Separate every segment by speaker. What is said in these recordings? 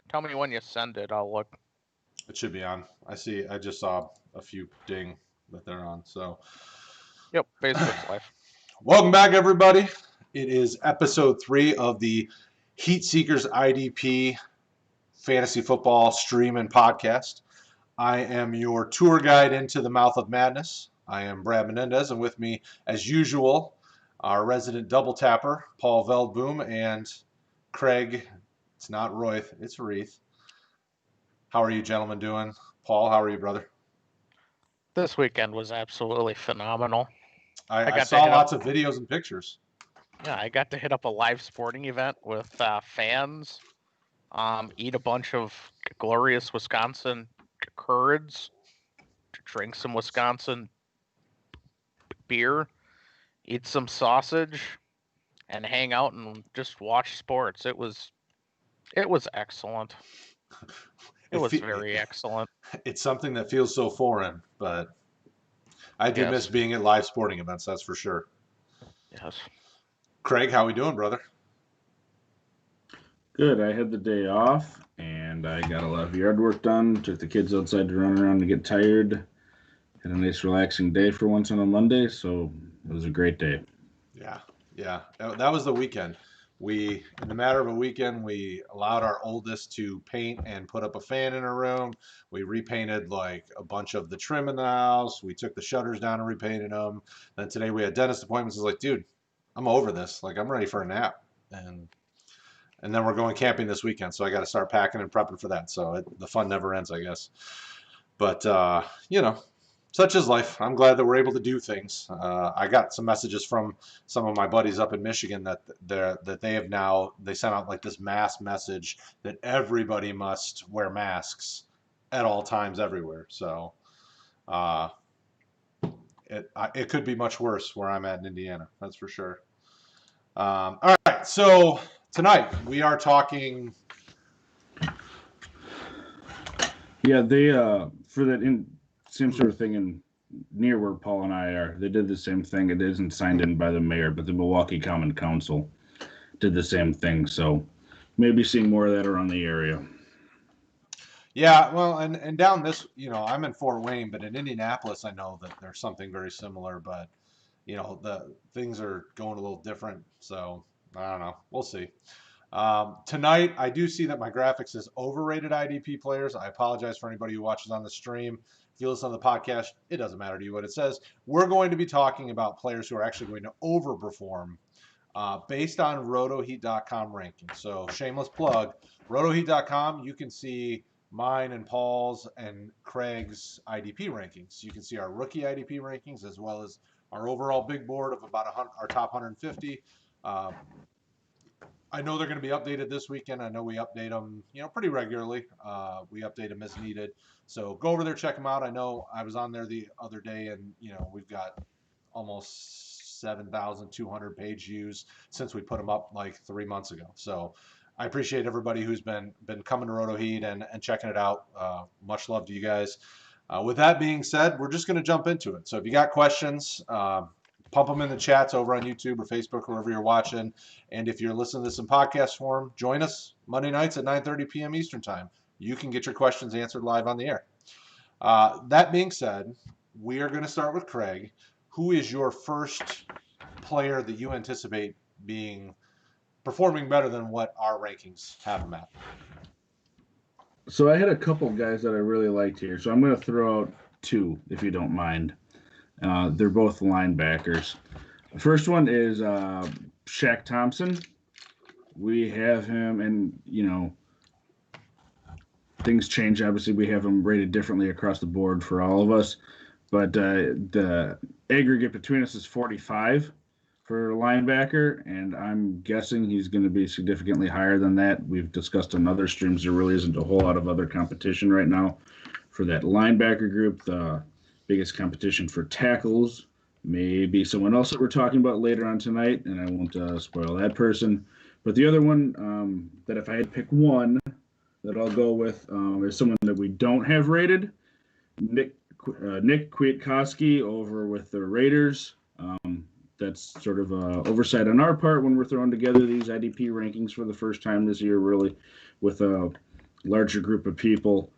Speaker 1: Tell me when you send it. I'll look.
Speaker 2: It should be on. I just saw a few ding that they're on. So,
Speaker 1: Yep, Facebook's live.
Speaker 2: welcome back, everybody. It is episode 3 of the Heat Seekers IDP fantasy football stream and podcast. I am your tour guide into the mouth of madness. I am Brad Menendez, and with me, as usual, our resident double tapper, Paul Veldboom, and Craig. It's not Royth, it's Reith. How are you gentlemen doing? Paul, how are you, brother?
Speaker 1: This weekend was absolutely phenomenal.
Speaker 2: I
Speaker 1: got to
Speaker 2: saw
Speaker 1: hit up.
Speaker 2: lots of videos and pictures.
Speaker 1: Yeah, I got to hit up a live sporting event with fans. Eat a bunch of glorious Wisconsin curds. Drink some Wisconsin beer. Eat some sausage, and hang out and just watch sports. It was excellent. It was very excellent.
Speaker 2: It's something that feels so foreign, but I do miss
Speaker 1: Yes.
Speaker 2: being at live sporting events, that's for sure.
Speaker 1: Yes.
Speaker 2: Craig, how we doing, brother?
Speaker 3: Good. I had the day off, and I got a lot of yard work done. Took the kids outside to run around to get tired. Had a nice, relaxing day for once on a Monday, so it was a great day.
Speaker 2: Yeah. That was the weekend. In the matter of a weekend, we allowed our oldest to paint and put up a fan in her room. We repainted like a bunch of the trim in the house. We took the shutters down and repainted them. Then today we had dentist appointments. I was like, dude, I'm over this. Like, I'm ready for a nap. And then we're going camping this weekend, so I got to start packing and prepping for that. So the fun never ends, I guess. But such is life. I'm glad that we're able to do things. I got some messages from some of my buddies up in Michigan that they sent out like this mass message that everybody must wear masks at all times everywhere. So it could be much worse where I'm at in Indiana. That's for sure. All right, so tonight we are talking.
Speaker 3: Yeah, they for that same sort of thing in near where Paul and I are. They did the same thing. It isn't signed in by the mayor, but the Milwaukee Common Council did the same thing. So maybe seeing more of that around the area.
Speaker 2: Yeah, well, and down this, I'm in Fort Wayne, but in Indianapolis, I know that there's something very similar, but the things are going a little different. So I don't know. We'll see. Tonight, I do see that my graphics is overrated IDP players. I apologize for anybody who watches on the stream. If you listen to the podcast, it doesn't matter to you what it says. We're going to be talking about players who are actually going to overperform based on rotoheat.com rankings. So shameless plug, rotoheat.com, you can see mine and Paul's and Craig's IDP rankings. You can see our rookie IDP rankings as well as our overall big board of about our top 150. I know they're going to be updated this weekend. I know we update them, pretty regularly. We update them as needed. So go over there, check them out. I know I was on there the other day, and we've got almost 7,200 page views since we put them up like 3 months ago. So I appreciate everybody who's been coming to Roto Heat and checking it out. Much love to you guys. With that being said, we're just going to jump into it. So if you got questions, pump them in the chats over on YouTube or Facebook, wherever you're watching. And if you're listening to this in podcast form, join us Monday nights at 9:30 p.m. Eastern Time. You can get your questions answered live on the air. That being said, we are going to start with Craig. Who is your first player that you anticipate performing better than what our rankings have him at?
Speaker 3: So I had a couple guys that I really liked here. So I'm going to throw out two, if you don't mind. They're both linebackers. The first one is Shaq Thompson. We have him, and things change. Obviously, we have him rated differently across the board for all of us. But the aggregate between us is 45 for linebacker, and I'm guessing he's going to be significantly higher than that. We've discussed on other streams there really isn't a whole lot of other competition right now for that linebacker group. The biggest competition for tackles may be someone else that we're talking about later on tonight, and I won't spoil that person. But the other one that if I had to pick one that I'll go with is someone that we don't have rated, Nick Kwiatkowski over with the Raiders. That's sort of oversight on our part when we're throwing together these IDP rankings for the first time this year, really, with larger group of people,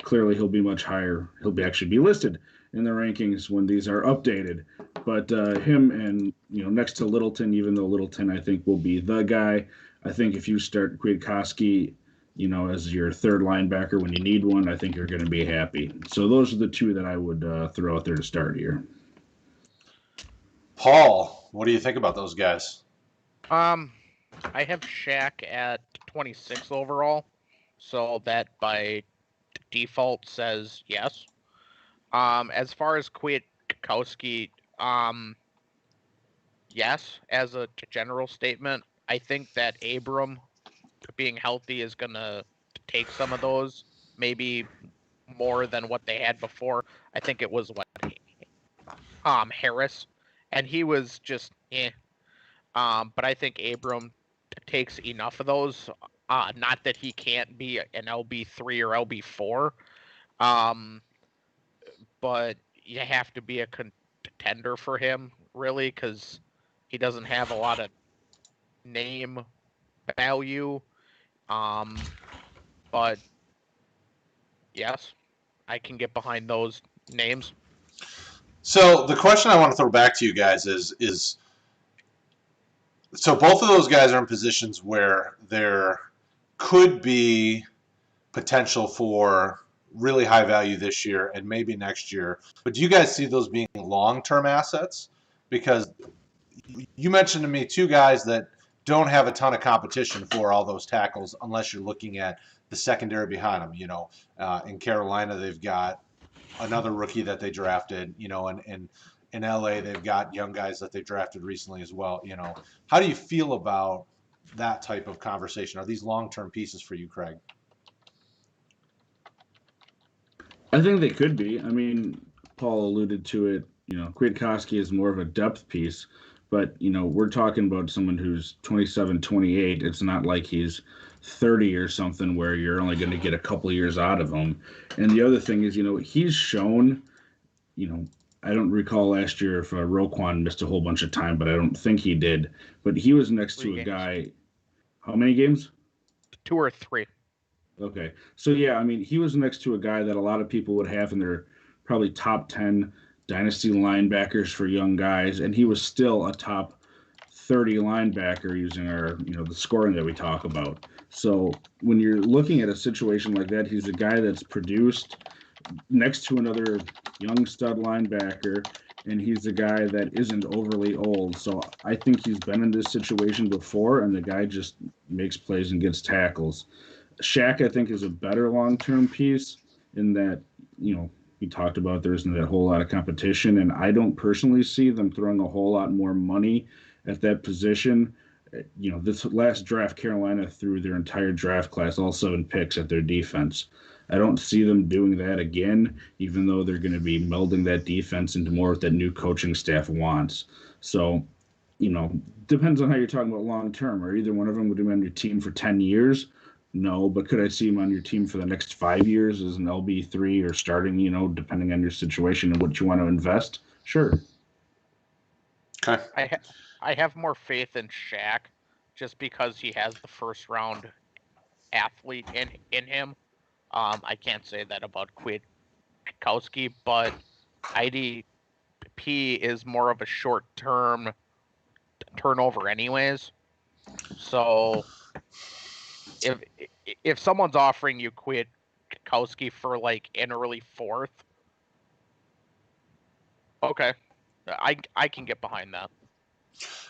Speaker 3: clearly he'll be much higher. He'll actually be listed in the rankings when these are updated. But him and next to Littleton, even though Littleton I think will be the guy, I think if you start Kwiatkowski, as your third linebacker when you need one, I think you're going to be happy. So those are the two that I would throw out there to start here.
Speaker 2: Paul, what do you think about those guys?
Speaker 1: I have Shaq at 26 overall, so that by default says yes. As far as Kwiatkowski, yes, as a general statement, I think that Abram being healthy is gonna take some of those, maybe more than what they had before. I think it was Harris, and he was just but I think Abram takes enough of those. Not that he can't be an LB3 or LB4, but you have to be a contender for him, really, because he doesn't have a lot of name value. But yes, I can get behind those names.
Speaker 2: So the question I want to throw back to you guys is so both of those guys are in positions where there could be potential for really high value this year and maybe next year. But do you guys see those being long-term assets? Because you mentioned to me two guys that don't have a ton of competition for all those tackles unless you're looking at the secondary behind them. In Carolina, they've got another rookie that they drafted, and in LA, they've got young guys that they've drafted recently as well. How do you feel about that type of conversation? Are these long-term pieces for you, Craig?
Speaker 3: I think they could be. I mean, Paul alluded to it. Kwiatkowski is more of a depth piece, but we're talking about someone who's 27, 28. It's not like he's 30 or something where you're only going to get a couple years out of him. And the other thing is, he's shown, you know, I don't recall last year if Roquan missed a whole bunch of time, but I don't think he did. But he was next
Speaker 1: 3
Speaker 3: to a
Speaker 1: games.
Speaker 3: guy. How many games?
Speaker 1: 2 or 3.
Speaker 3: Okay. So yeah, I mean, he was next to a guy that a lot of people would have in their probably top 10 dynasty linebackers for young guys, and he was still a top 30 linebacker using our, the scoring that we talk about. So when you're looking at a situation like that, he's a guy that's produced next to another young stud linebacker, and he's a guy that isn't overly old. So I think he's been in this situation before, and the guy just makes plays and gets tackles. Shaq, I think, is a better long term piece in that, we talked about there isn't a whole lot of competition, and I don't personally see them throwing a whole lot more money at that position. This last draft, Carolina threw their entire draft class, all 7 picks at their defense. I don't see them doing that again, even though they're going to be melding that defense into more what that new coaching staff wants. So, depends on how you're talking about long term. Are either one of them going to be on your team for 10 years? No, but could I see him on your team for the next 5 years as an LB3 or starting, depending on your situation and what you want to invest? Sure.
Speaker 2: Okay.
Speaker 1: I have more faith in Shaq just because he has the first round athlete in him. I can't say that about Kwiatkowski, but IDP is more of a short term turnover anyways. So if someone's offering you Kwiatkowski for like an early 4th, okay, I can get behind that.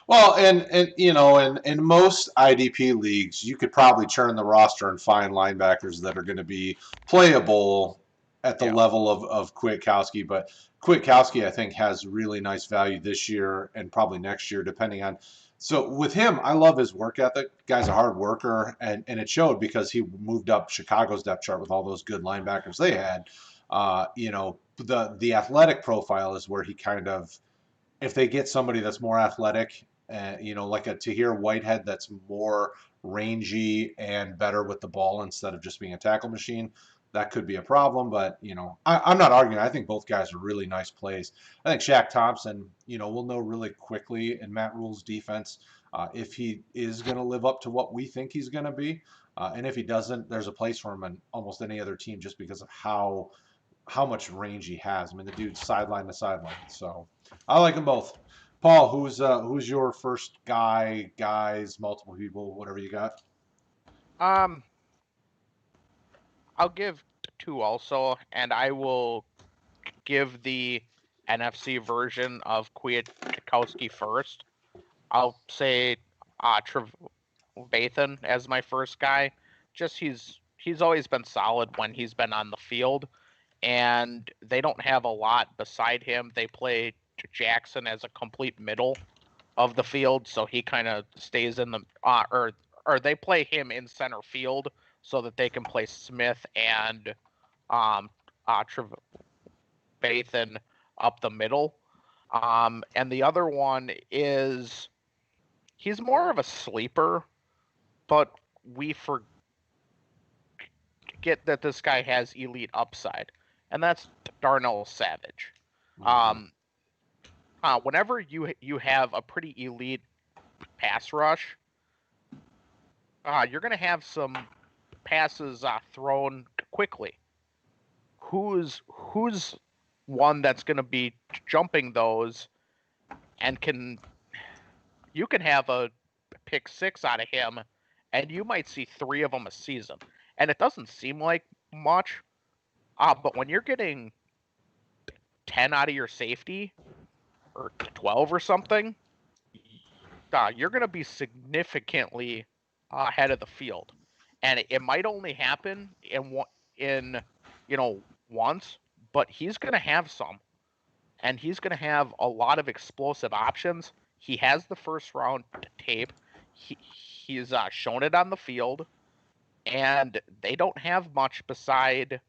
Speaker 2: Well, and in most IDP leagues, you could probably churn the roster and find linebackers that are going to be playable at the level of Kwiatkowski. But Kwiatkowski, I think, has really nice value this year and probably next year, depending on. So with him, I love his work ethic. Guy's a hard worker, and it showed because he moved up Chicago's depth chart with all those good linebackers they had. The athletic profile is where he kind of, if they get somebody that's more athletic, like a Tahir Whitehead that's more rangy and better with the ball instead of just being a tackle machine, that could be a problem. But, I'm not arguing. I think both guys are really nice plays. I think Shaq Thompson, we'll know really quickly in Matt Rule's defense if he is going to live up to what we think he's going to be. And if he doesn't, there's a place for him on almost any other team just because of how much range he has. I mean, the dude's sideline to sideline. So I like them both. Paul, who's your first guys, multiple people, whatever you got?
Speaker 1: Um, I'll give two also, and I will give the NFC version of Kwiatkowski first. I'll say Trevathan as my first guy. Just he's always been solid when he's been on the field, and they don't have a lot beside him. They play Jackson as a complete middle of the field, so he kind of stays in the or they play him in center field so that they can play Smith and um Trevathan up the middle. And the other one is he's more of a sleeper, but we forget that this guy has elite upside, and that's Darnell Savage. Um, Whenever you have a pretty elite pass rush, you're going to have some passes thrown quickly. Who's one that's going to be jumping those and you can have a pick six out of him, and you might see three of them a season, and it doesn't seem like much. But when you're getting 10 out of your safety or 12 or something, you're going to be significantly ahead of the field, and it might only happen in once, but he's going to have some, and he's going to have a lot of explosive options. He has the first round tape. He's shown it on the field, and they don't have much beside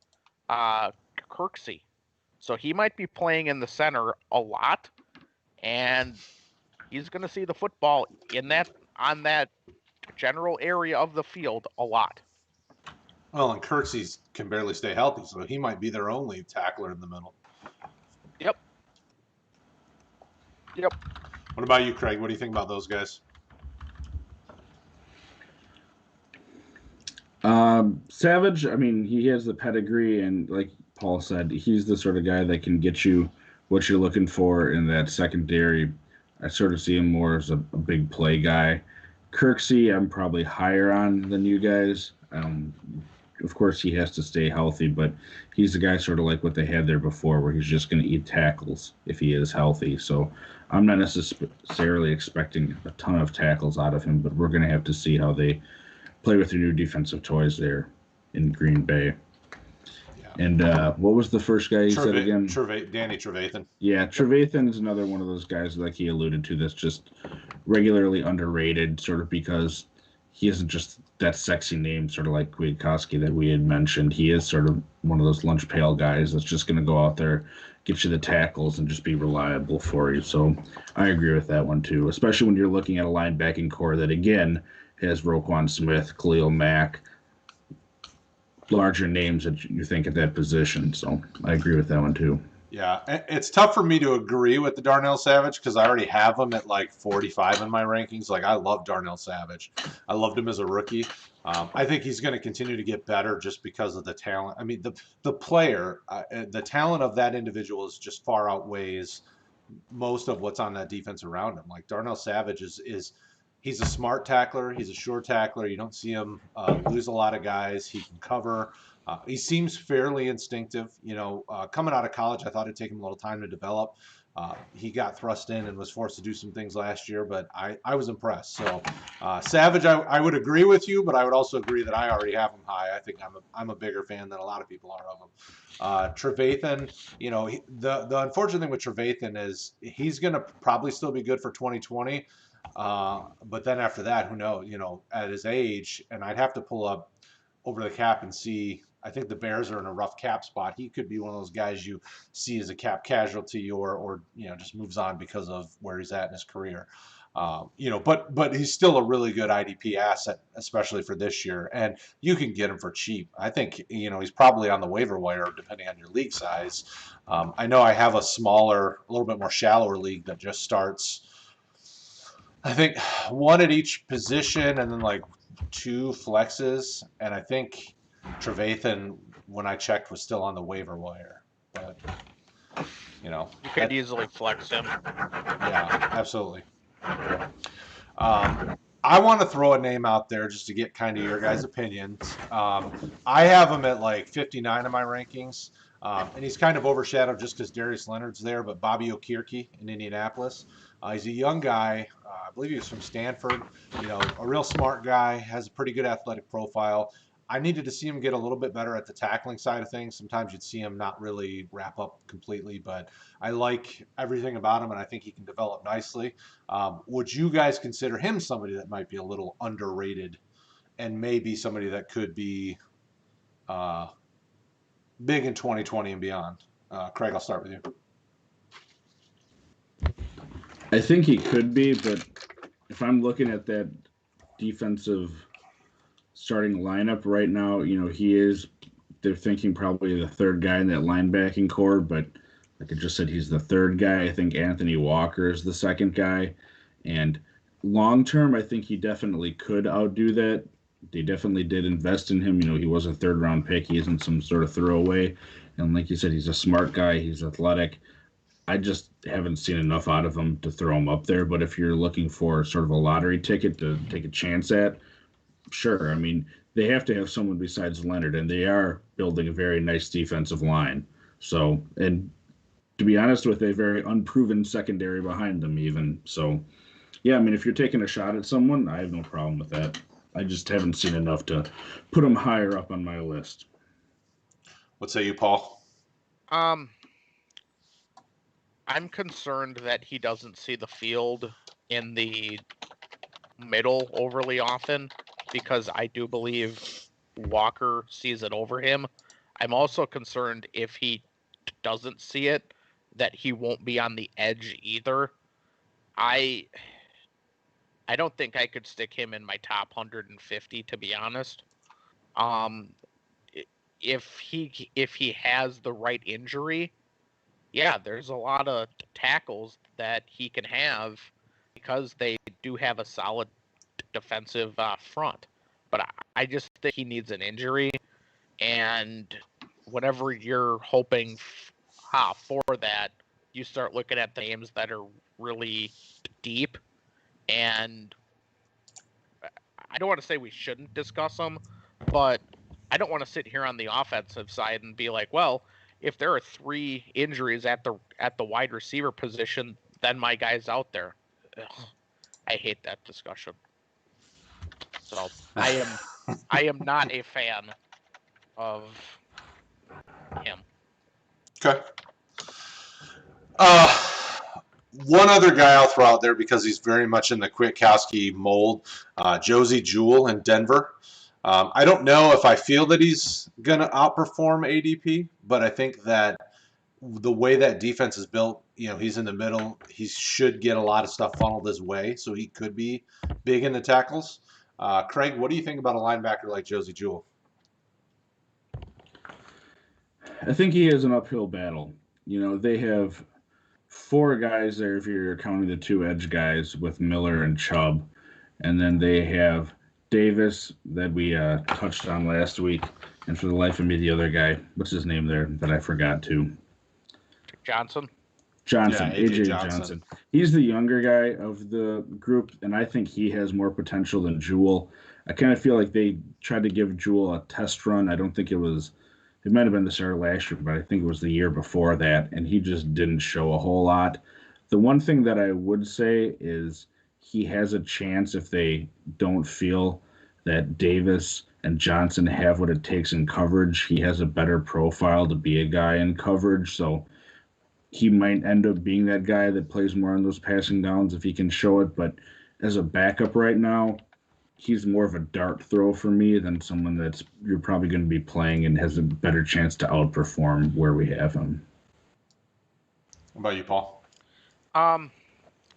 Speaker 1: uh, Kirksey. So he might be playing in the center a lot, and he's going to see the football in that on that general area of the field a lot.
Speaker 2: Well, and Kirksey can barely stay healthy, so he might be their only tackler in the middle.
Speaker 1: Yep.
Speaker 2: What about you, Craig? What do you think about those guys?
Speaker 3: Savage, I mean, he has the pedigree, and like Paul said, he's the sort of guy that can get you what you're looking for in that secondary. I sort of see him more as a big play guy. Kirksey, I'm probably higher on than you guys. Of course, he has to stay healthy, but he's the guy sort of like what they had there before, where he's just going to eat tackles if he is healthy. So I'm not necessarily expecting a ton of tackles out of him, but we're going to have to see how they play with their new defensive toys there in Green Bay. Yeah. And what was the first guy you said again?
Speaker 2: Danny Trevathan.
Speaker 3: Yeah, Trevathan is another one of those guys, like he alluded to, that's just regularly underrated, sort of because he isn't just that sexy name, sort of like Kwiatkowski that we had mentioned. He is sort of one of those lunch pail guys that's just going to go out there, get you the tackles, and just be reliable for you. So I agree with that one too, especially when you're looking at a linebacking core that, again, has Roquan Smith, Khalil Mack, larger names that you think at that position. So I agree with that one too.
Speaker 2: Yeah, it's tough for me to agree with the Darnell Savage because I already have him at like 45 in my rankings. Like, I love Darnell Savage. I loved him as a rookie. I think he's going to continue to get better just because of the talent. I mean, the player, the talent of that individual is just far outweighs most of what's on that defense around him. Like, Darnell Savage is he's a smart tackler. He's a sure tackler. You don't see him lose a lot of guys. He can cover. He seems fairly instinctive. Coming out of college, I thought it'd take him a little time to develop. He got thrust in and was forced to do some things last year, but I was impressed. So Savage, I would agree with you, but I would also agree that I already have him high. I think I'm a bigger fan than a lot of people are of him. Trevathan, the unfortunate thing with Trevathan is he's going to probably still be good for 2020. But then after that, who knows? At his age, and I'd have to pull up over the cap and see. I think the Bears are in a rough cap spot. He could be one of those guys you see as a cap casualty, or just moves on because of where he's at in his career. But he's still a really good IDP asset, especially for this year, and you can get him for cheap. I think he's probably on the waiver wire depending on your league size. I know I have a little bit more shallower league that just starts, I think, one at each position, and then like 2 flexes, and I think Trevathan, when I checked, was still on the waiver wire. But you know,
Speaker 1: You could easily flex him.
Speaker 2: yeah, absolutely. I want to throw a name out there just to get kind of your guys' opinions. I have him at like 59 in my rankings, and he's kind of overshadowed just because Darius Leonard's there. But Bobby Okirke in Indianapolis, he's a young guy. I believe he was from Stanford. You know, a real smart guy, has a pretty good athletic profile. I needed to see him get a little bit better at the tackling side of things. Sometimes you'd see him not really wrap up completely, but I like everything about him, and I think he can develop nicely. Would you guys consider him somebody that might be a little underrated and maybe somebody that could be uh, big in 2020 and beyond? Craig, I'll start with you.
Speaker 3: I think he could be, but if I'm looking at that defensive starting lineup right now, they're thinking probably the third guy in that linebacking core, but like I just said, he's the third guy. I think Anthony Walker is the second guy. And long term, I think he definitely could outdo that. They definitely did invest in him. He was a third round pick. He isn't some sort of throwaway. And like you said, he's a smart guy. He's athletic. I just haven't seen enough out of him to throw him up there. But if you're looking for sort of a lottery ticket to take a chance at, sure. I mean, they have to have someone besides Leonard, and they are building a very nice defensive line. So, and to be honest, with a very unproven secondary behind them, even. So, yeah, I mean, if you're taking a shot at someone, I have no problem with that. I just haven't seen enough to put them higher up on my list.
Speaker 2: What say you, Paul?
Speaker 1: I'm concerned that he doesn't see the field in the middle overly often because I do believe Walker sees it over him. I'm also concerned if he doesn't see it that he won't be on the edge either. I don't think I could stick him in my top 150 to be honest. Um if he has the right injury, yeah, there's a lot of tackles that he can have because they do have a solid defensive front. But I just think he needs an injury, and whenever you're hoping for that, you start looking at the names that are really deep, and I don't want to say we shouldn't discuss them, but I don't want to sit here on the offensive side and be like, well, if there are 3 injuries at the wide receiver position, then my guy's out there. Ugh, I hate that discussion. So I am not a fan of him.
Speaker 2: Okay. One other guy I'll throw out there because he's very much in the Kwiatkowski mold, Josie Jewell in Denver. I don't know if I feel that he's going to outperform ADP, but I think that the way that defense is built, he's in the middle. He should get a lot of stuff funneled his way, so he could be big in the tackles. Craig, what do you think about a linebacker like Josie Jewell?
Speaker 3: I think he has an uphill battle. They have 4 guys there if you're counting the 2 edge guys with Miller and Chubb. And then they have Davis that we touched on last week. And for the life of me, the other guy, what's his name there that I forgot to?
Speaker 1: Johnson.
Speaker 3: Johnson,
Speaker 2: Yeah,
Speaker 3: AJ Johnson. He's the younger guy of the group, and I think he has more potential than Jewell. I kind of feel like they tried to give Jewell a test run. I don't think it might have been the start of last year, but I think it was the year before that, and he just didn't show a whole lot. The one thing that I would say is he has a chance if they don't feel that Davis and Johnson have what it takes in coverage. He has a better profile to be a guy in coverage, so he might end up being that guy that plays more on those passing downs if he can show it. But as a backup right now, he's more of a dart throw for me than someone that's you're probably going to be playing and has a better chance to outperform where we have him.
Speaker 2: What about you, Paul?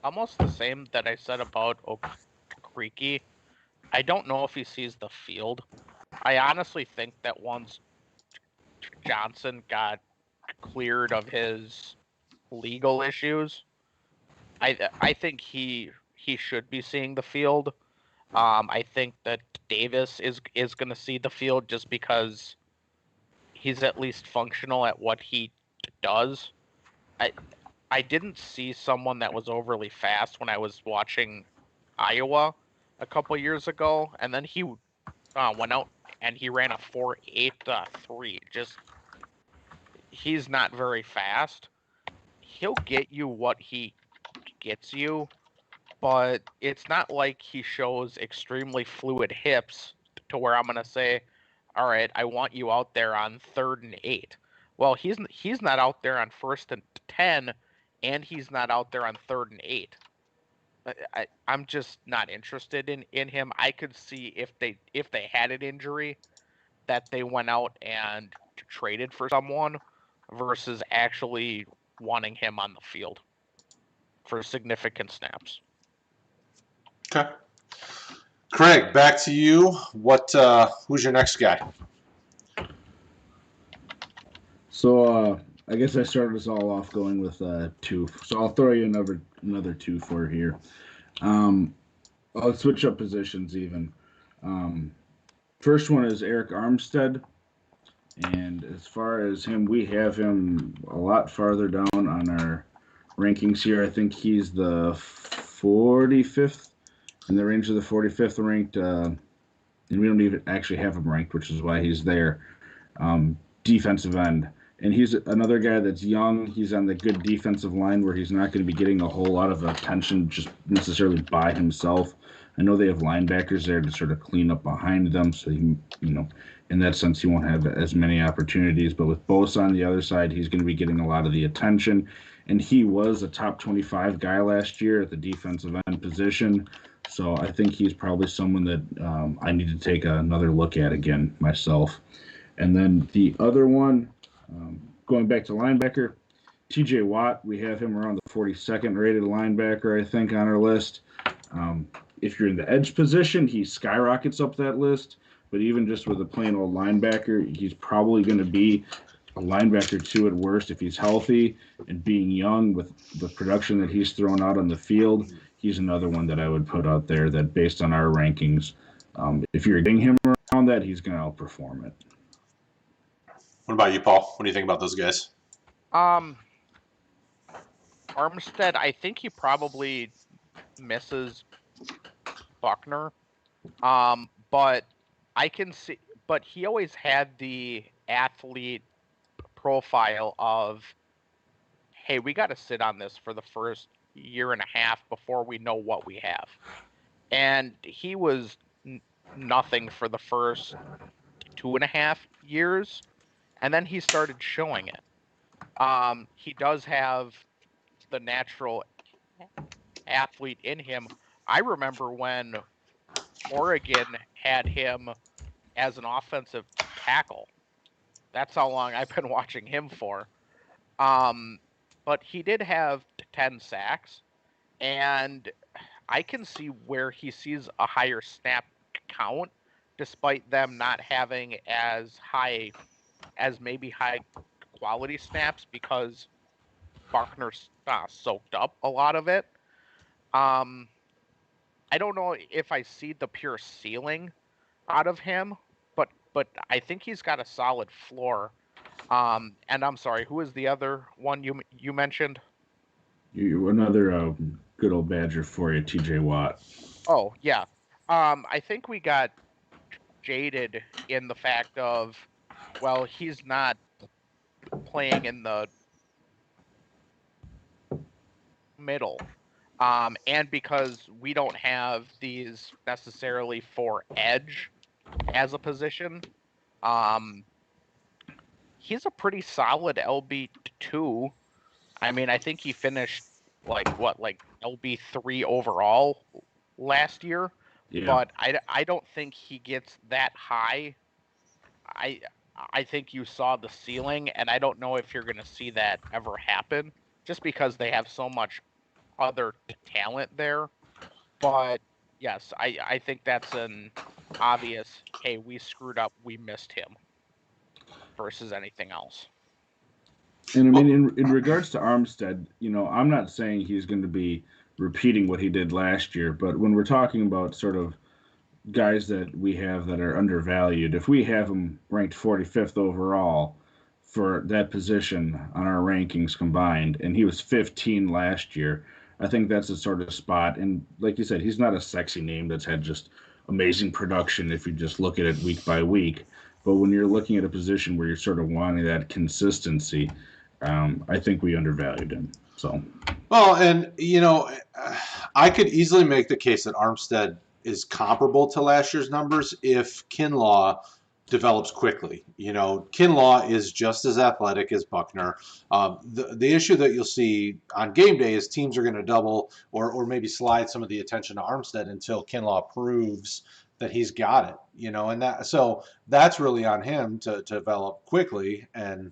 Speaker 1: Almost the same that I said about Okriki. I don't know if he sees the field. I honestly think that once Johnson got cleared of his legal issues, I think he should be seeing the field. I think that Davis is going to see the field just because he's at least functional at what he does. I I didn't see someone that was overly fast when I was watching Iowa a couple years ago, and then he went out and he ran a 4.8 3. Just he's not very fast. He'll get you what he gets you, but it's not like he shows extremely fluid hips to where I'm gonna say, all right, I want you out there on 3rd and 8. Well, he's not out there on 1st and 10, and he's not out there on 3rd and 8. I'm just not interested in him. I could see if they had an injury that they went out and traded for someone versus actually wanting him on the field for significant snaps.
Speaker 2: Okay. Craig, back to you. Who's your next guy?
Speaker 3: So I guess I started us all off going with 2. So I'll throw you another 2 for here. I'll switch up positions even. First one is Eric Armstead. And as far as him, we have him a lot farther down on our rankings here. I think he's the 45th, in the range of the 45th ranked. And we don't even actually have him ranked, which is why he's there. Defensive end. And he's another guy that's young. He's on the good defensive line where he's not going to be getting a whole lot of attention just necessarily by himself. I know they have linebackers there to sort of clean up behind them. So, in that sense, he won't have as many opportunities. But with Bosa on the other side, he's going to be getting a lot of the attention. And he was a top 25 guy last year at the defensive end position. So I think he's probably someone that I need to take another look at again myself. And then the other one, going back to linebacker, TJ Watt, we have him around the 42nd rated linebacker, I think, on our list. If you're in the edge position, he skyrockets up that list. But even just with a plain old linebacker, he's probably going to be a linebacker 2 at worst if he's healthy. And being young with the production that he's thrown out on the field, he's another one that I would put out there that based on our rankings, if you're getting him around that, he's going to outperform it.
Speaker 2: What about you, Paul? What do you think about those guys?
Speaker 1: Armstead, I think he probably misses Buckner. But I can see, but he always had the athlete profile of, hey, we got to sit on this for the first year and a half before we know what we have. And he was nothing for the first 2.5 years, and then he started showing it. He does have the natural athlete in him. I remember when Oregon had him as an offensive tackle. That's how long I've been watching him for. But he did have 10 sacks, and I can see where he sees a higher snap count, despite them not having as high quality snaps because Buckner soaked up a lot of it. I don't know if I see the pure ceiling out of him, but I think he's got a solid floor. And I'm sorry, who is the other one you mentioned?
Speaker 3: Another good old Badger for you, TJ Watt.
Speaker 1: Oh yeah. I think we got jaded in the fact of, well, he's not playing in the middle. And because we don't have these necessarily for edge as a position, he's a pretty solid LB2. I mean, I think he finished like LB3 overall last year, but I don't think he gets that high. I think you saw the ceiling, and I don't know if you're going to see that ever happen, just because they have so much other talent there. But yes, I think that's an obvious, hey, we screwed up, we missed him, versus anything else.
Speaker 3: And I mean, in regards to Armstead, I'm not saying he's going to be repeating what he did last year, but when we're talking about sort of guys that we have that are undervalued. If we have them ranked 45th overall for that position on our rankings combined, and he was 15 last year, I think that's the sort of spot. And like you said, he's not a sexy name that's had just amazing production if you just look at it week by week. But when you're looking at a position where you're sort of wanting that consistency, I think we undervalued him. So,
Speaker 2: Well, and I could easily make the case that Armstead is comparable to last year's numbers if Kinlaw develops quickly. Kinlaw is just as athletic as Buckner. The issue that you'll see on game day is teams are going to double or maybe slide some of the attention to Armstead until Kinlaw proves that he's got it. And that's really on him to develop quickly. And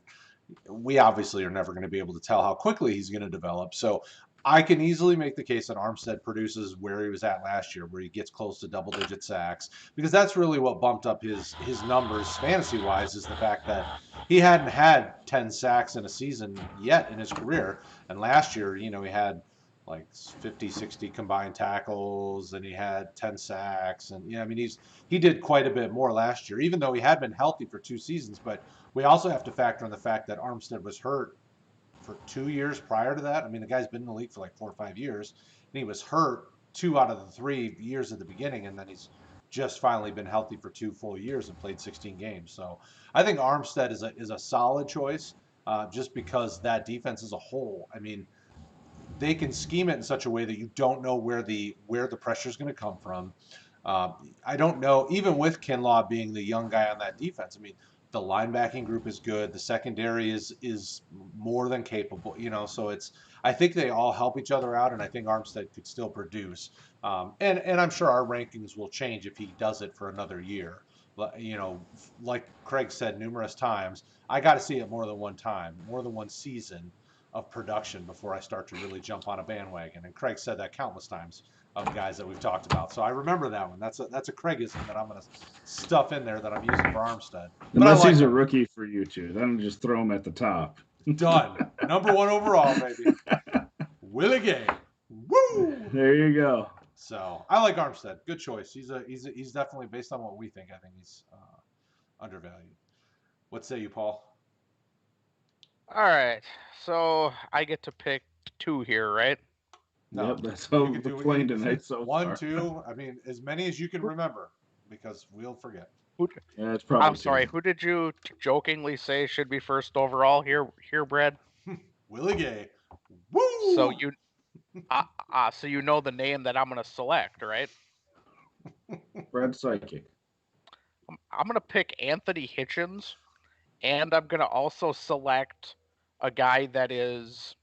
Speaker 2: we obviously are never going to be able to tell how quickly he's going to develop. So I can easily make the case that Armstead produces where he was at last year, where he gets close to double-digit sacks, because that's really what bumped up his numbers fantasy-wise, is the fact that he hadn't had 10 sacks in a season yet in his career. And last year, he had like 50, 60 combined tackles, and he had 10 sacks. And he did quite a bit more last year, even though he had been healthy for 2 seasons. But we also have to factor in the fact that Armstead was hurt for 2 years prior to that. I mean, the guy's been in the league for like 4 or 5 years, and he was hurt 2 out of the 3 years at the beginning, and then he's just finally been healthy for 2 full years and played 16 games. So I think Armstead is a solid choice, just because that defense as a whole. I mean, they can scheme it in such a way that you don't know where the pressure is going to come from. I don't know, even with Kinlaw being the young guy on that defense. I mean, the linebacking group is good. The secondary is more than capable. So I think they all help each other out, and I think Armstead could still produce. And I'm sure our rankings will change if he does it for another year. Like Craig said numerous times, I got to see it more than one time, more than one season of production before I start to really jump on a bandwagon. And Craig said that countless times of guys that we've talked about. So I remember that one. That's a Craigism that I'm going to stuff in there that I'm using for Armstead.
Speaker 3: unless he's a rookie for you two, then just throw him at the top.
Speaker 2: Done. Number 1 overall, baby. Willie Gay. Woo!
Speaker 3: There you go.
Speaker 2: So I like Armstead. Good choice. He's definitely, based on what we think, I think he's undervalued. What say you, Paul?
Speaker 1: All right, so I get to pick 2 here, right?
Speaker 2: No,
Speaker 3: yep, that's how
Speaker 2: we're
Speaker 3: playing tonight so
Speaker 2: 1,
Speaker 3: far.
Speaker 2: 2. I mean, as many as you can remember, because we'll forget.
Speaker 3: Yeah, it's probably
Speaker 1: I'm sorry.
Speaker 3: 2.
Speaker 1: Who did you jokingly say should be first overall here, Brad?
Speaker 2: Willie Gay. Woo!
Speaker 1: So so you know the name that I'm going to select, right?
Speaker 3: Brad Psychic.
Speaker 1: I'm going to pick Anthony Hitchens, and I'm going to also select a guy that is.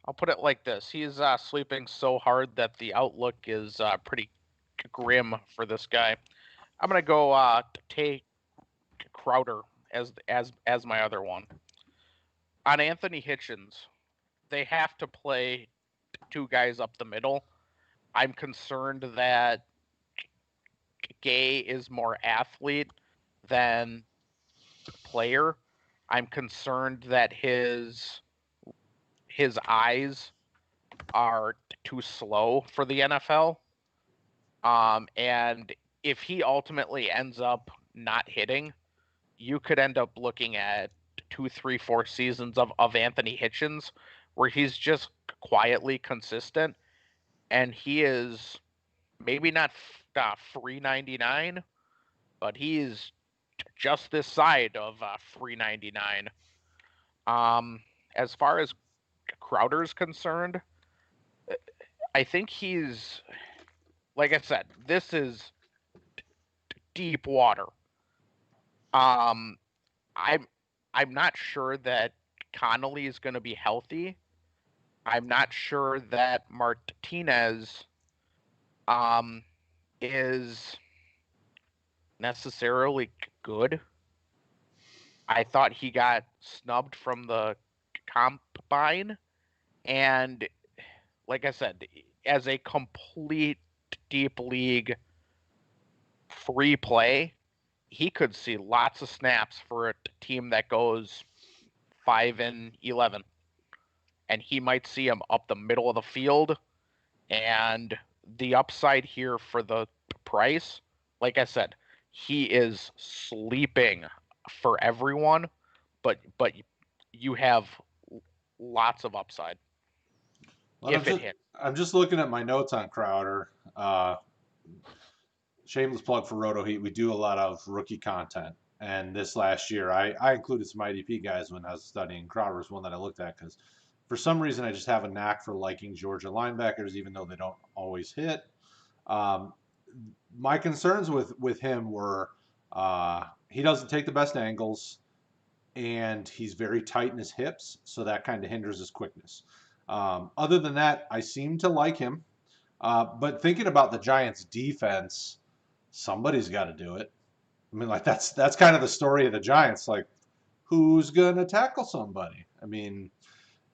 Speaker 1: I'll put it like this: he's sleeping so hard that the outlook is pretty grim for this guy. I'm going to go take Crowder as my other one. On Anthony Hitchens, they have to play 2 guys up the middle. I'm concerned that Gay is more athlete than player. I'm concerned that his eyes are too slow for the NFL. And if he ultimately ends up not hitting, you could end up looking at 2, 3, 4 seasons of Anthony Hitchens where he's just quietly consistent, and he is maybe not $3.99, but he's just this side of $3.99. As far as Crowder's concerned, I think he's, like I said, this is deep water. I'm I'm not sure that Connolly is going to be healthy. I'm not sure that Martinez is necessarily good. I thought he got snubbed from the combine, and like I said, as a complete deep league free play, he could see lots of snaps for a team that goes 5-11, and he might see him up the middle of the field. And the upside here for the price, like I said, he is sleeping for everyone, but you have lots of upside
Speaker 2: Well,
Speaker 1: if it hits.
Speaker 2: I'm just looking at my notes on Crowder. Shameless plug for Roto Heat. We do a lot of rookie content. And this last year, I included some IDP guys when I was studying. Crowder was one that I looked at because for some reason I just have a knack for liking Georgia linebackers, even though they don't always hit. Um, my concerns with him were he doesn't take the best angles, and he's very tight in his hips, so that kind of hinders his quickness. Other than that, I seem to like him. But thinking about the Giants' defense, somebody's got to do it. I mean, like that's kind of the story of the Giants. Like, who's gonna tackle somebody? I mean,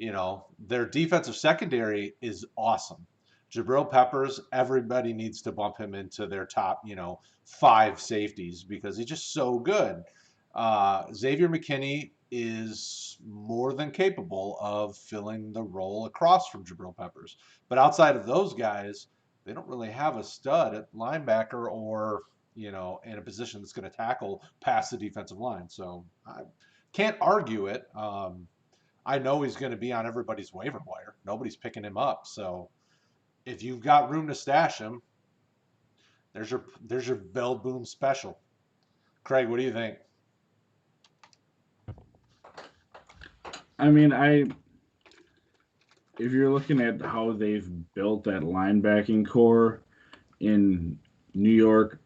Speaker 2: their defensive secondary is awesome. Jabril Peppers, everybody needs to bump him into their top, 5 safeties because he's just so good. Xavier McKinney is more than capable of filling the role across from Jabril Peppers. But outside of those guys, they don't really have a stud at linebacker or, in a position that's going to tackle past the defensive line. So I can't argue it. I know he's going to be on everybody's waiver wire. Nobody's picking him up. So if you've got room to stash him, there's your Bell Boom special. Craig, what do you think?
Speaker 3: I mean, if you're looking at how they've built that linebacking core in New York,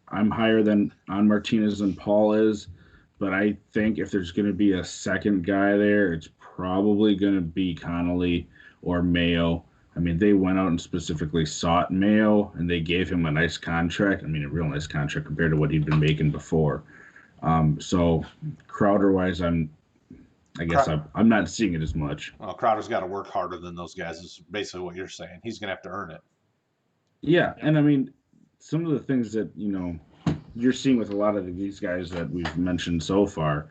Speaker 3: I'm higher than on Martinez than Paul is, but I think if there's going to be a second guy there, it's probably going to be Connolly or Mayo. I mean, they went out and specifically sought Mayo, and they gave him a nice contract. I mean, a real nice contract compared to what he'd been making before. So Crowder-wise, I guess I'm not seeing it as much.
Speaker 2: Well, Crowder's got to work harder than those guys is basically what you're saying. He's going to have to earn it.
Speaker 3: Yeah, and I mean, some of the things that, you're seeing with a lot of these guys that we've mentioned so far,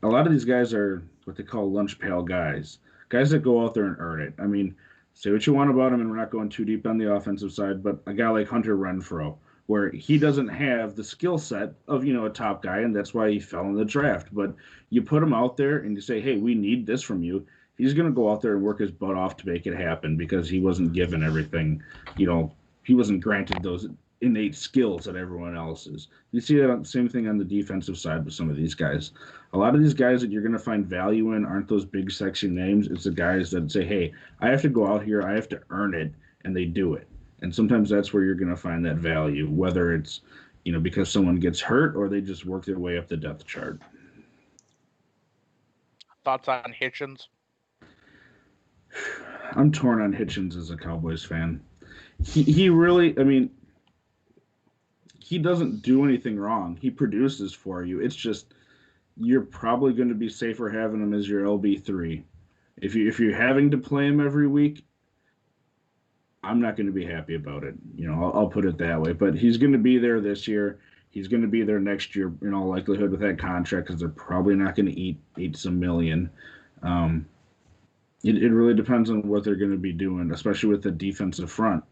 Speaker 3: a lot of these guys are what they call lunch pail guys that go out there and earn it. I mean, say what you want about them, and we're not going too deep on the offensive side, but a guy like Hunter Renfrow, where he doesn't have the skill set of, a top guy, and that's why he fell in the draft. But you put him out there and you say, hey, we need this from you. He's going to go out there and work his butt off to make it happen because he wasn't given everything, he wasn't granted those innate skills that everyone else is. You see that same thing on the defensive side with some of these guys. A lot of these guys that you're going to find value in aren't those big, sexy names. It's the guys that say, hey, I have to go out here, I have to earn it, and they do it. And sometimes that's where you're going to find that value, whether it's, because someone gets hurt or they just work their way up the depth chart.
Speaker 1: Thoughts on Hitchens?
Speaker 3: I'm torn on Hitchens as a Cowboys fan. He really, I mean, he doesn't do anything wrong. He produces for you. It's just you're probably going to be safer having him as your LB3. If you're having to play him every week, I'm not going to be happy about it. I'll put it that way. But he's going to be there this year. He's going to be there next year in all likelihood with that contract because they're probably not going to eat some million. It really depends on what they're going to be doing, especially with the defensive front.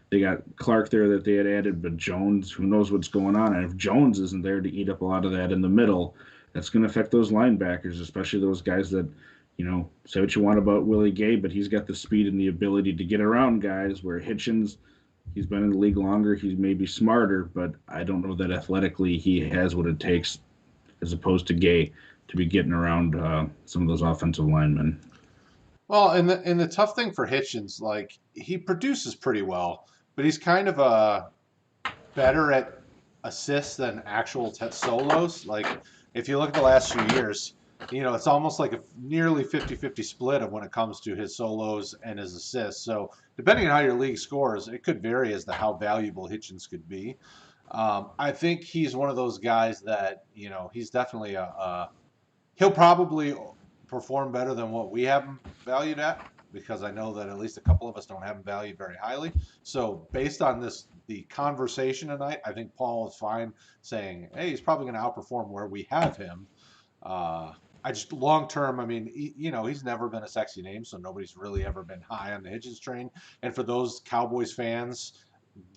Speaker 3: They got Clark there that they had added, but Jones, who knows what's going on? And if Jones isn't there to eat up a lot of that in the middle, that's going to affect those linebackers, especially those guys that, say what you want about Willie Gay, but he's got the speed and the ability to get around guys, where Hitchens, he's been in the league longer, he's maybe smarter, but I don't know that athletically he has what it takes, as opposed to Gay, to be getting around some of those offensive linemen.
Speaker 2: Well, and the tough thing for Hitchens, like, he produces pretty well, but he's kind of better at assists than actual solos. Like, if you look at the last few years, it's almost like a nearly 50-50 split of when it comes to his solos and his assists. So depending on how your league scores, it could vary as to how valuable Hitchens could be. I think he's one of those guys that, he's definitely he'll probably perform better than what we have him valued at, because I know that at least a couple of us don't have him valued very highly. So based on the conversation tonight, I think Paul is fine saying, hey, he's probably going to outperform where we have him. I just long term, I mean, he's never been a sexy name, so nobody's really ever been high on the Hitchens train. And for those Cowboys fans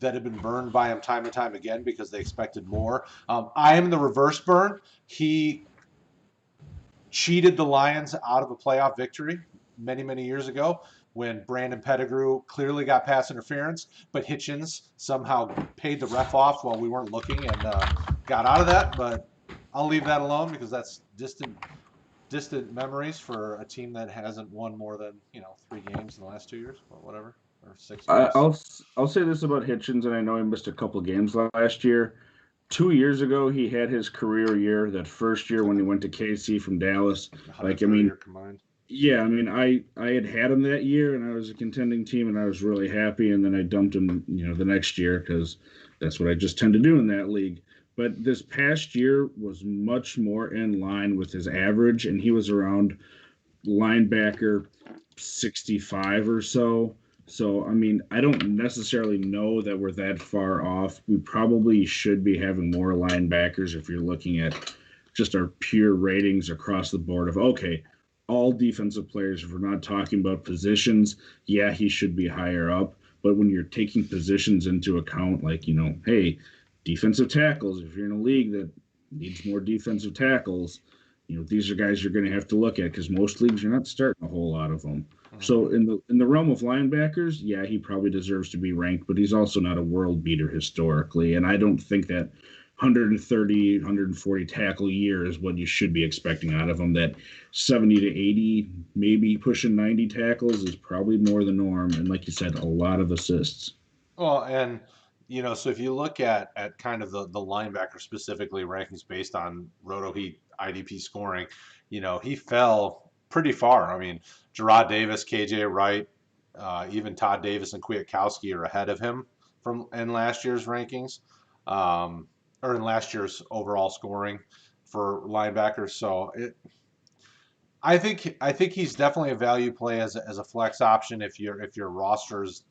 Speaker 2: that have been burned by him time and time again because they expected more. I am the reverse burn. He cheated the Lions out of a playoff victory many, many years ago when Brandon Pettigrew clearly got pass interference, but Hitchens somehow paid the ref off while we weren't looking and got out of that. But I'll leave that alone because that's distant memories for a team that hasn't won more than 3 games in the last 2 years or whatever, or 6 years.
Speaker 3: I'll say this about Hitchens, and I know he missed a couple games last year. 2 years ago, he had his career year. That first year when he went to KC from Dallas, like I mean, yeah, I mean, I had him that year, and I was a contending team, and I was really happy. And then I dumped him, the next year because that's what I just tend to do in that league. But this past year was much more in line with his average, and he was around linebacker 65 or so. So, I mean, I don't necessarily know that we're that far off. We probably should be having more linebackers if you're looking at just our pure ratings across the board of, okay, all defensive players, if we're not talking about positions, yeah, he should be higher up. But when you're taking positions into account, like, hey, defensive tackles, if you're in a league that needs more defensive tackles, these are guys you're going to have to look at because most leagues you're not starting a whole lot of them. So in the realm of linebackers, yeah, he probably deserves to be ranked, but he's also not a world beater historically, and I don't think that 130, 140 tackle year is what you should be expecting out of him. That 70 to 80, maybe pushing 90 tackles is probably more the norm, and like you said, a lot of assists.
Speaker 2: Well, and so if you look at kind of the linebacker specifically rankings based on Roto Heat IDP scoring, he fell pretty far. I mean, Gerard Davis, KJ Wright, even Todd Davis and Kwiatkowski are ahead of him from in last year's rankings, or in last year's overall scoring for linebackers. So I think he's definitely a value play as a flex option if your roster's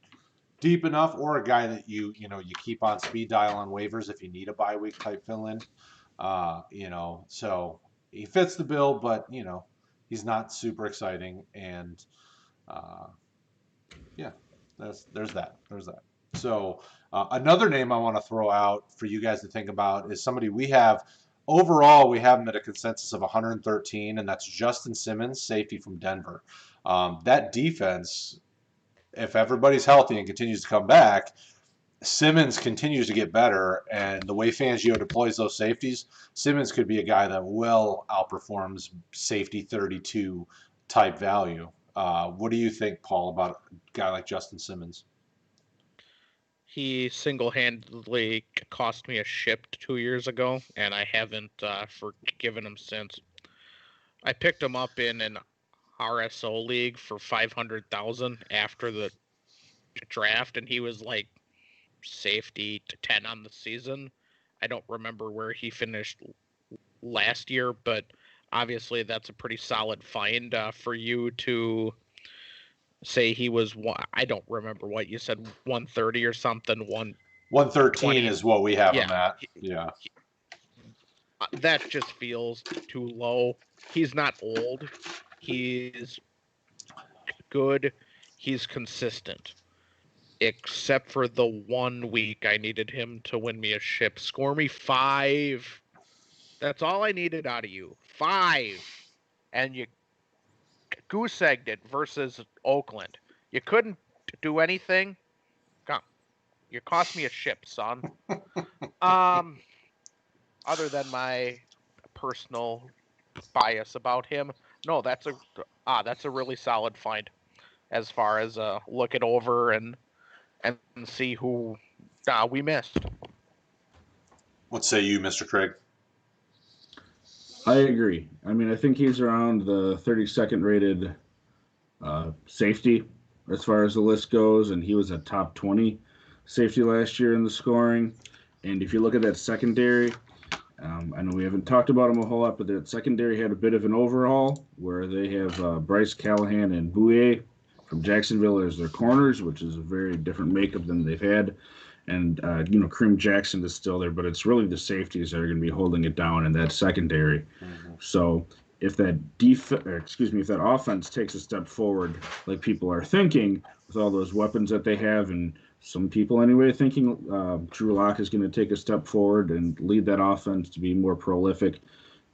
Speaker 2: deep enough, or a guy that you keep on speed dial on waivers if you need a bye week type fill in. So he fits the bill, but he's not super exciting, and yeah, there's that. So another name I want to throw out for you guys to think about is somebody we have. Overall, we have him at a consensus of 113, and that's Justin Simmons, safety from Denver. That defense, if everybody's healthy and continues to come back, Simmons continues to get better, and the way Fangio deploys those safeties, Simmons could be a guy that well outperforms safety 32 type value. What do you think, Paul, about a guy like Justin Simmons?
Speaker 1: He single-handedly cost me a ship 2 years ago, and I haven't forgiven him since. I picked him up in an RSO league for 500,000 after the draft, and he was like safety to 10 on the season. I don't remember where he finished last year, but obviously that's a pretty solid find for you to say he was one. I don't remember what you said, 130 or something,
Speaker 2: 113 is what we have him
Speaker 1: Yeah,
Speaker 2: at. Yeah.
Speaker 1: that just feels too low. He's not old. He's good. He's consistent. Except for the 1 week I needed him to win me a ship. Score me 5. That's all I needed out of you. 5. And you goose egged it versus Oakland. You couldn't do anything. Come. You cost me a ship, son. Other than my personal bias about him, no, that's a really solid find as far as look it over and see who we missed.
Speaker 2: What say you, Mr. Craig?
Speaker 3: I agree. I mean, I think he's around the 32nd rated safety as far as the list goes, and he was a top 20 safety last year in the scoring. And if you look at that secondary, I know we haven't talked about him a whole lot, but that secondary had a bit of an overhaul where they have Bryce Callahan and Bouye from Jacksonville as their corners, which is a very different makeup than they've had. And, Kareem Jackson is still there, but it's really the safeties that are going to be holding it down in that secondary. Mm-hmm. So if that if that offense takes a step forward, like people are thinking, with all those weapons that they have, and some people anyway, thinking Drew Lock is going to take a step forward and lead that offense to be more prolific.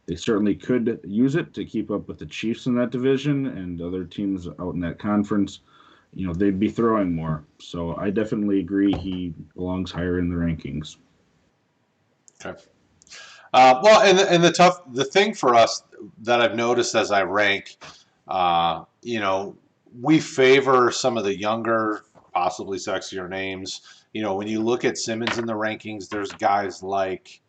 Speaker 3: They certainly could use it to keep up with the Chiefs in that division and other teams out in that conference. They'd be throwing more. So I definitely agree he belongs higher in the rankings.
Speaker 2: Okay. Well, and the thing for us that I've noticed as I rank, we favor some of the younger, possibly sexier names. When you look at Simmons in the rankings, there's guys like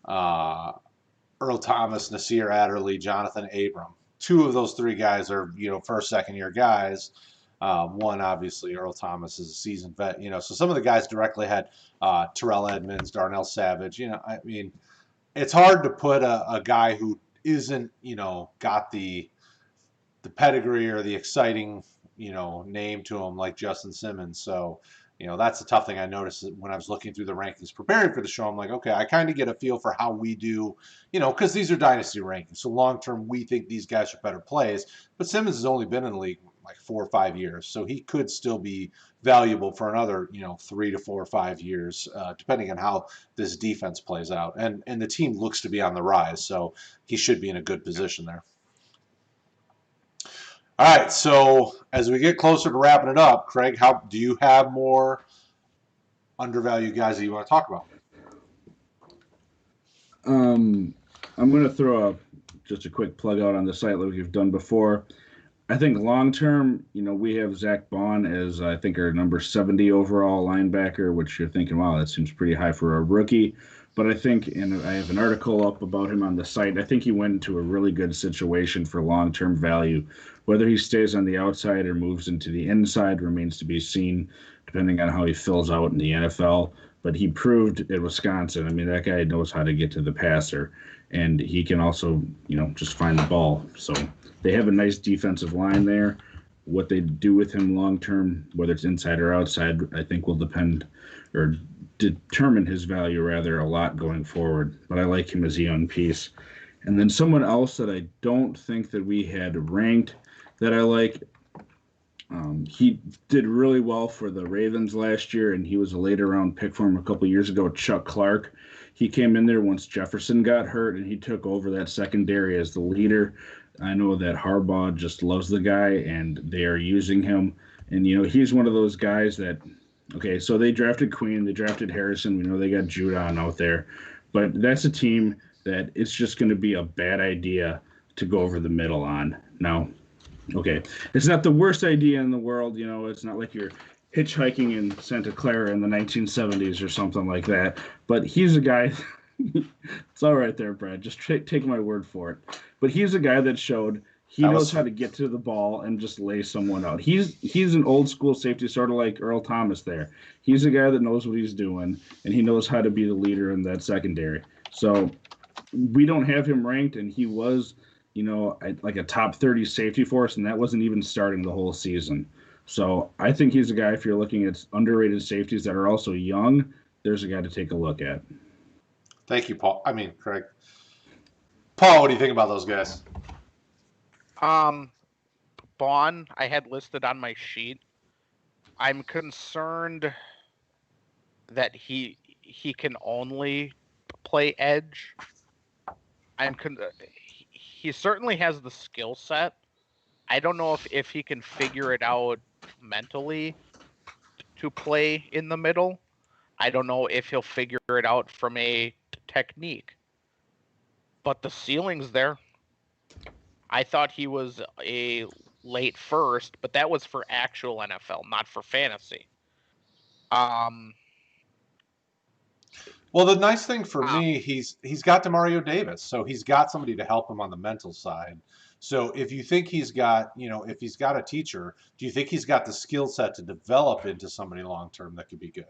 Speaker 2: Earl Thomas, Nasir Adderley, Jonathan Abram. Two of those three guys are, first, second year guys. One, obviously, Earl Thomas is a seasoned vet. So some of the guys directly had Terrell Edmonds, Darnell Savage. I mean, it's hard to put a guy who isn't, got the pedigree or the exciting, name to him like Justin Simmons. So, that's the tough thing I noticed when I was looking through the rankings preparing for the show. I'm like, okay, I kind of get a feel for how we do, because these are dynasty rankings. So long term, we think these guys are better plays. But Simmons has only been in the league like 4 or 5 years, so he could still be valuable for another, 3 to 4 or 5 years, depending on how this defense plays out. And the team looks to be on the rise, so he should be in a good position there. All right, so as we get closer to wrapping it up, Craig, how do you have more undervalued guys that you want to talk about?
Speaker 3: I'm going to throw just a quick plug out on the site like we've done before. I think long term, we have Zach Bond as I think our number 70 overall linebacker, which you're thinking, wow, that seems pretty high for a rookie. But I think, and I have an article up about him on the site, I think he went into a really good situation for long term value. Whether he stays on the outside or moves into the inside remains to be seen, depending on how he fills out in the NFL. But he proved at Wisconsin. I mean, that guy knows how to get to the passer, and he can also, just find the ball. So they have a nice defensive line there. What they do with him long term, whether it's inside or outside, I think will depend or determine his value rather a lot going forward. But I like him as a young piece. And then someone else that I don't think that we had ranked that I like, he did really well for the Ravens last year, and he was a later round pick for him a couple years ago, Chuck Clark. He came in there once Jefferson got hurt, and he took over that secondary as the leader. I know that Harbaugh just loves the guy, and they are using him. And, he's one of those guys that, okay, so they drafted Queen, they drafted Harrison. We know they got Judon out there. But that's a team that it's just going to be a bad idea to go over the middle on. Now, okay, it's not the worst idea in the world. It's not like you're hitchhiking in Santa Clara in the 1970s or something like that. But he's a guy. It's all right there, Brad. Just take my word for it. But he's a guy that showed he knows how to get to the ball and just lay someone out. He's an old school safety, sort of like Earl Thomas there. He's a guy that knows what he's doing, and he knows how to be the leader in that secondary. So we don't have him ranked, and he was, like a top 30 safety for us, and that wasn't even starting the whole season. So I think he's a guy, if you're looking at underrated safeties that are also young, there's a guy to take a look at.
Speaker 2: Thank you, Paul. Craig. Paul, what do you think about those guys?
Speaker 1: Bond, I had listed on my sheet. I'm concerned that he can only play edge. He certainly has the skill set. I don't know if he can figure it out mentally to play in the middle. I don't know if he'll figure it out from a technique. But the ceiling's there. I thought he was a late first, but that was for actual NFL, not for fantasy.
Speaker 2: Well, the nice thing for me, he's got Demario Davis, so he's got somebody to help him on the mental side. So if you think he's got, if he's got a teacher, do you think he's got the skill set to develop into somebody long term that could be good?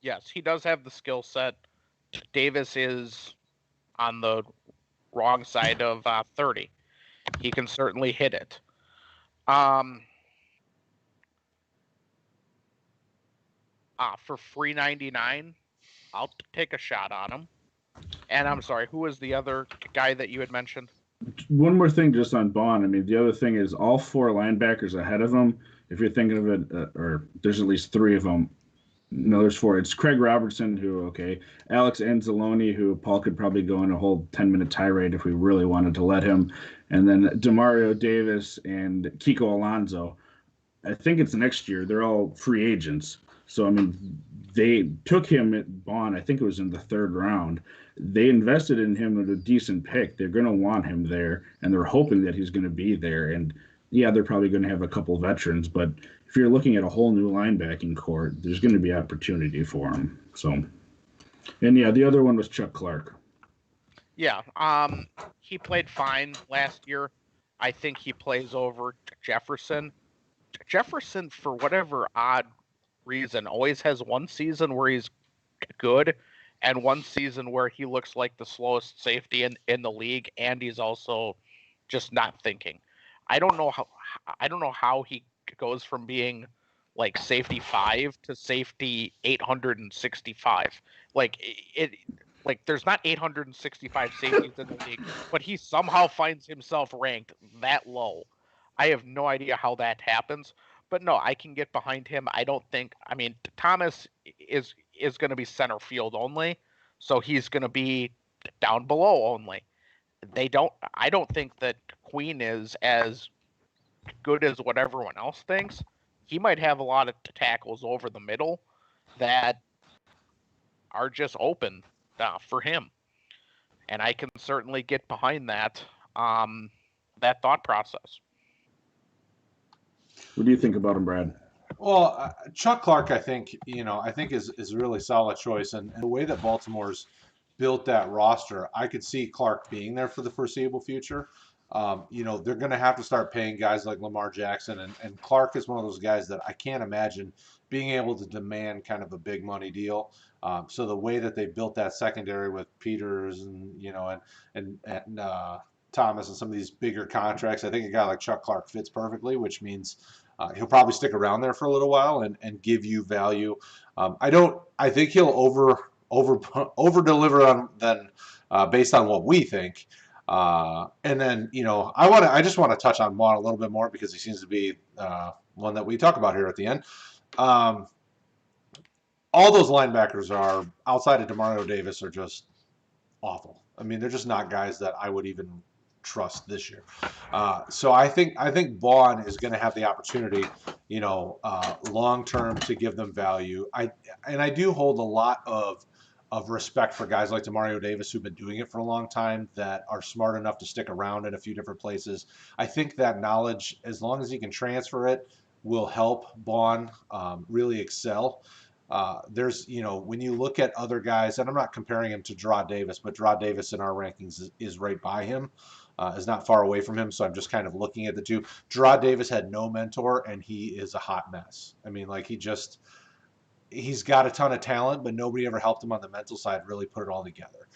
Speaker 1: Yes, he does have the skill set. Davis is on the wrong side of 30. He can certainly hit it. For $3.99, I'll take a shot on him. And I'm sorry, who was the other guy that you had mentioned?
Speaker 3: One more thing just on Bond. The other thing is all four linebackers ahead of him, if you're thinking of it, or there's at least three of them. No, there's four. It's Craig Robertson, who, okay, Alex Anzalone, who Paul could probably go in a whole 10-minute tirade if we really wanted to let him, and then Demario Davis and Kiko Alonso. I think it's next year. They're all free agents. So, I mean, they took him at Vaughn. I think it was in the third round. They invested in him at a decent pick. They're going to want him there, and they're hoping that he's going to be there. And yeah, they're probably going to have a couple veterans, but if you're looking at a whole new linebacking core, there's going to be opportunity for him. So, and yeah, the other one was Chuck Clark.
Speaker 1: Yeah, he played fine last year. I think he plays over Jefferson. Jefferson, for whatever odd reason, always has one season where he's good and one season where he looks like the slowest safety in the league, and he's also just not thinking. I don't know how he goes from being like safety 5 to safety 865. Like it like there's not 865 safeties in the league, but he somehow finds himself ranked that low. I have no idea how that happens, but no, I can get behind him. I don't think. I mean, Thomas is going to be center field only, so he's going to be down below only. They don't. I don't think that Queen is as good as what everyone else thinks. He might have a lot of tackles over the middle that are just open for him, and I can certainly get behind that thought process.
Speaker 3: What do you think about him, Brad?
Speaker 2: Well, Chuck Clark, I think is a really solid choice, and the way that Baltimore's built that roster, I could see Clark being there for the foreseeable future. They're going to have to start paying guys like Lamar Jackson, and Clark is one of those guys that I can't imagine being able to demand kind of a big money deal. So the way that they built that secondary with Peters and Thomas and some of these bigger contracts, I think a guy like Chuck Clark fits perfectly, which means he'll probably stick around there for a little while and give you value. I think he'll over deliver on than based on what we think. And then I just want to touch on Vaughn a little bit more because he seems to be one that we talk about here at the end. All those linebackers are outside of Demario Davis are just awful. I mean, they're just not guys that I would even trust this year. So I think Vaughn is going to have the opportunity, long term to give them value. I do hold a lot of respect for guys like Demario Davis who've been doing it for a long time that are smart enough to stick around in a few different places. I think that knowledge, as long as he can transfer it, will help Vaughn really excel. When you look at other guys, and I'm not comparing him to Gerard Davis, but Gerard Davis in our rankings is right by him, is not far away from him. So I'm just kind of looking at the two. Gerard Davis had no mentor, and he is a hot mess. I mean, like he's got a ton of talent, but nobody ever helped him on the mental side really put it all together.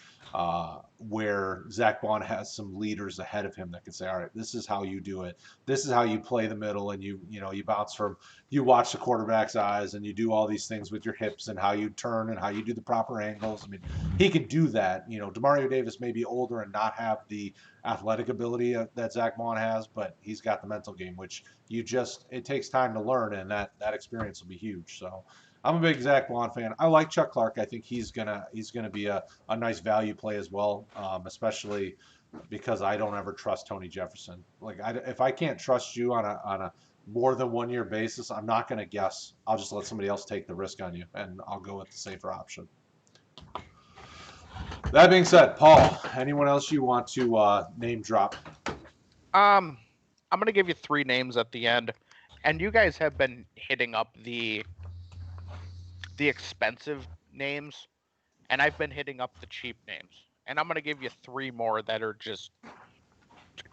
Speaker 2: Where Zach Vaughn has some leaders ahead of him that can say, all right, this is how you do it. This is how you play the middle, and you bounce from, you watch the quarterback's eyes, and you do all these things with your hips and how you turn and how you do the proper angles. I mean, he could do that. Demario Davis may be older and not have the athletic ability that Zach Vaughn has, but he's got the mental game, which it takes time to learn, and that experience will be huge. So I'm a big Zach Vaughn fan. I like Chuck Clark. I think he's gonna be a nice value play as well, especially because I don't ever trust Tony Jefferson. Like if I can't trust you on a more than 1 year basis, I'm not gonna guess. I'll just let somebody else take the risk on you, and I'll go with the safer option. That being said, Paul, anyone else you want to name drop?
Speaker 1: I'm gonna give you 3 names at the end, and you guys have been hitting up the expensive names, and I've been hitting up the cheap names. And I'm gonna give you 3 more that are just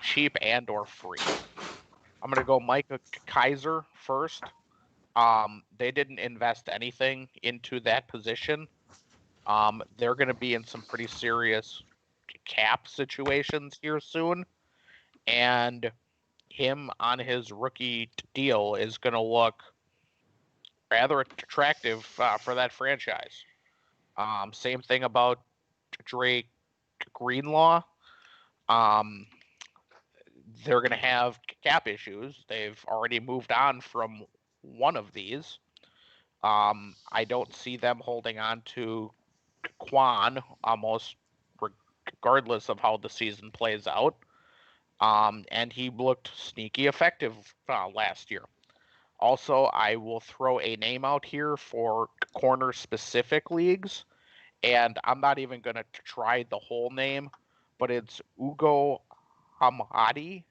Speaker 1: cheap and or free. I'm gonna go Micah Kaiser first. They didn't invest anything into that position. They're gonna be in some pretty serious cap situations here soon, and him on his rookie deal is gonna look rather attractive for that franchise. Same thing about Drake Greenlaw. Um, they're going to have cap issues. They've already moved on from one of these. I don't see them holding on to Quan almost regardless of how the season plays out. And he looked sneaky effective last year. Also, I will throw a name out here for corner specific leagues, and I'm not even going to try the whole name, but it's Ugo Hamadi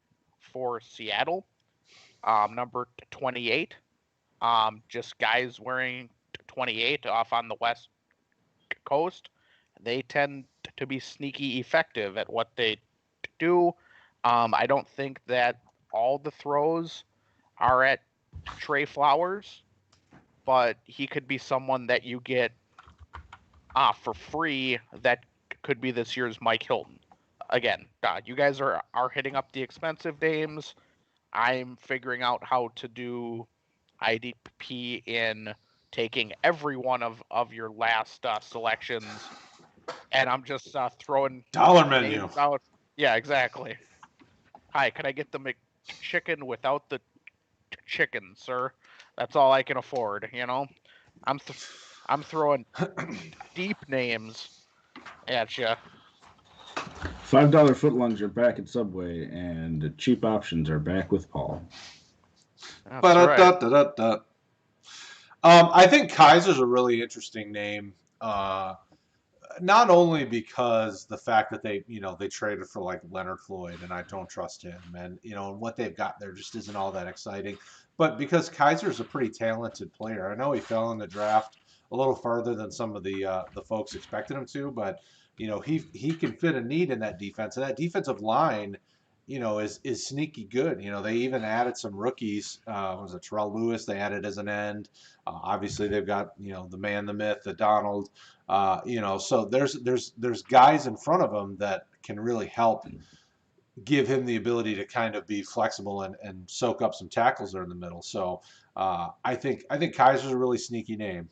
Speaker 1: for Seattle, number 28. Just guys wearing 28 off on the West Coast. They tend to be sneaky effective at what they do. I don't think that all the throws are at Trey Flowers, but he could be someone that you get for free that could be this year's Mike Hilton. Again, you guys are hitting up the expensive names. I'm figuring out how to do IDP in taking every one of your last selections, and I'm just throwing
Speaker 2: Dollar menu.
Speaker 1: names out. Yeah, exactly. Hi, can I get the McChicken without the chicken, sir? That's all I can afford. I'm I'm throwing deep names at you.
Speaker 3: $5 footlongs are back at Subway, and the cheap options are back with Paul.
Speaker 1: That's right.
Speaker 2: I think Kaiser's a really interesting name. Not only because the fact that they traded for like Leonard Floyd, and I don't trust him, and what they've got there just isn't all that exciting, but because Kaiser's a pretty talented player. I know he fell in the draft a little farther than some of the folks expected him to, but he can fit a need in that defense, and that defensive line is sneaky good. They even added some rookies. Was it Terrell Lewis? They added as an end. Obviously, they've got the man, the myth, the Donald. So there's guys in front of him that can really help give him the ability to kind of be flexible and soak up some tackles there in the middle. So I think Kaiser's a really sneaky name.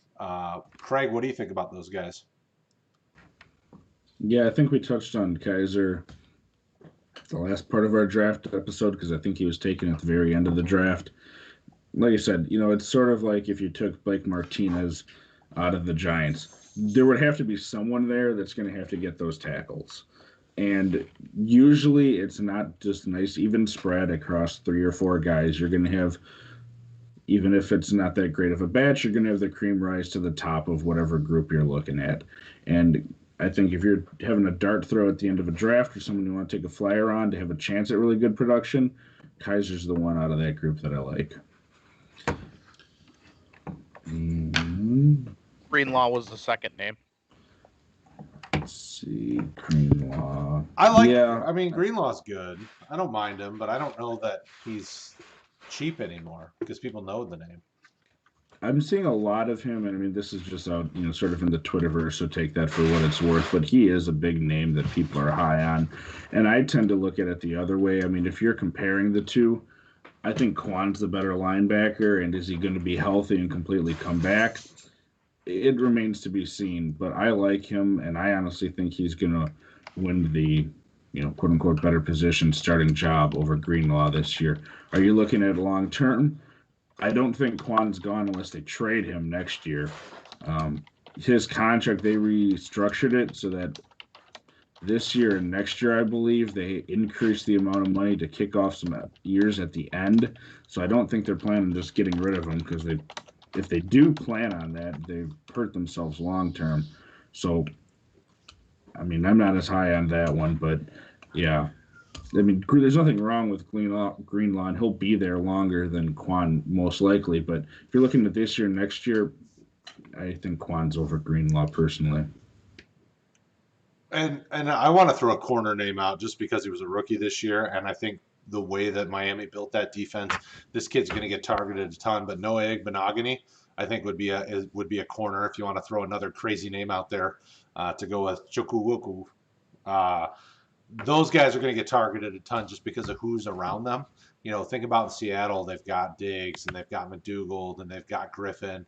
Speaker 2: Craig, what do you think about those guys?
Speaker 3: Yeah, I think we touched on Kaiser the last part of our draft episode because I think he was taken at the very end of the draft. Like I said, it's sort of like if you took Blake Martinez out of the Giants. There would have to be someone there that's going to have to get those tackles. And usually it's not just nice, even spread across 3 or 4 guys. You're going to have, even if it's not that great of a batch, you're going to have the cream rise to the top of whatever group you're looking at. And I think if you're having a dart throw at the end of a draft or someone you want to take a flyer on to have a chance at really good production, Kaiser's the one out of that group that I like.
Speaker 1: Greenlaw was the second name.
Speaker 3: Let's see, Greenlaw.
Speaker 2: I mean, Greenlaw's good. I don't mind him, but I don't know that he's cheap anymore because people know the name.
Speaker 3: I'm seeing a lot of him, and I mean, this is just out, sort of in the Twitterverse, so take that for what it's worth. But he is a big name that people are high on, and I tend to look at it the other way. I mean, if you're comparing the two, I think Quan's the better linebacker, and is he going to be healthy and completely come back? It remains to be seen, but I like him, and I honestly think he's going to win the, quote unquote, better position starting job over Greenlaw this year. Are you looking at long term? I don't think Quan's gone unless they trade him next year. His contract, they restructured it so that this year and next year, I believe, they increased the amount of money to kick off some years at the end. So I don't think they're planning on just getting rid of him because if they do plan on that, they've hurt themselves long term. So, I mean, I'm not as high on that one, but yeah. I mean, there's nothing wrong with Greenlaw, and he'll be there longer than Quan most likely. But if you're looking at this year, next year, I think Quan's over Greenlaw personally.
Speaker 2: And I want to throw a corner name out just because he was a rookie this year, and I think the way that Miami built that defense, this kid's going to get targeted a ton. But Noah Igbenogany, I think would be a corner if you want to throw another crazy name out there to go with Chukwuwuku. Those guys are going to get targeted a ton just because of who's around them. Think about in Seattle, they've got Diggs and they've got McDougald and they've got Griffin.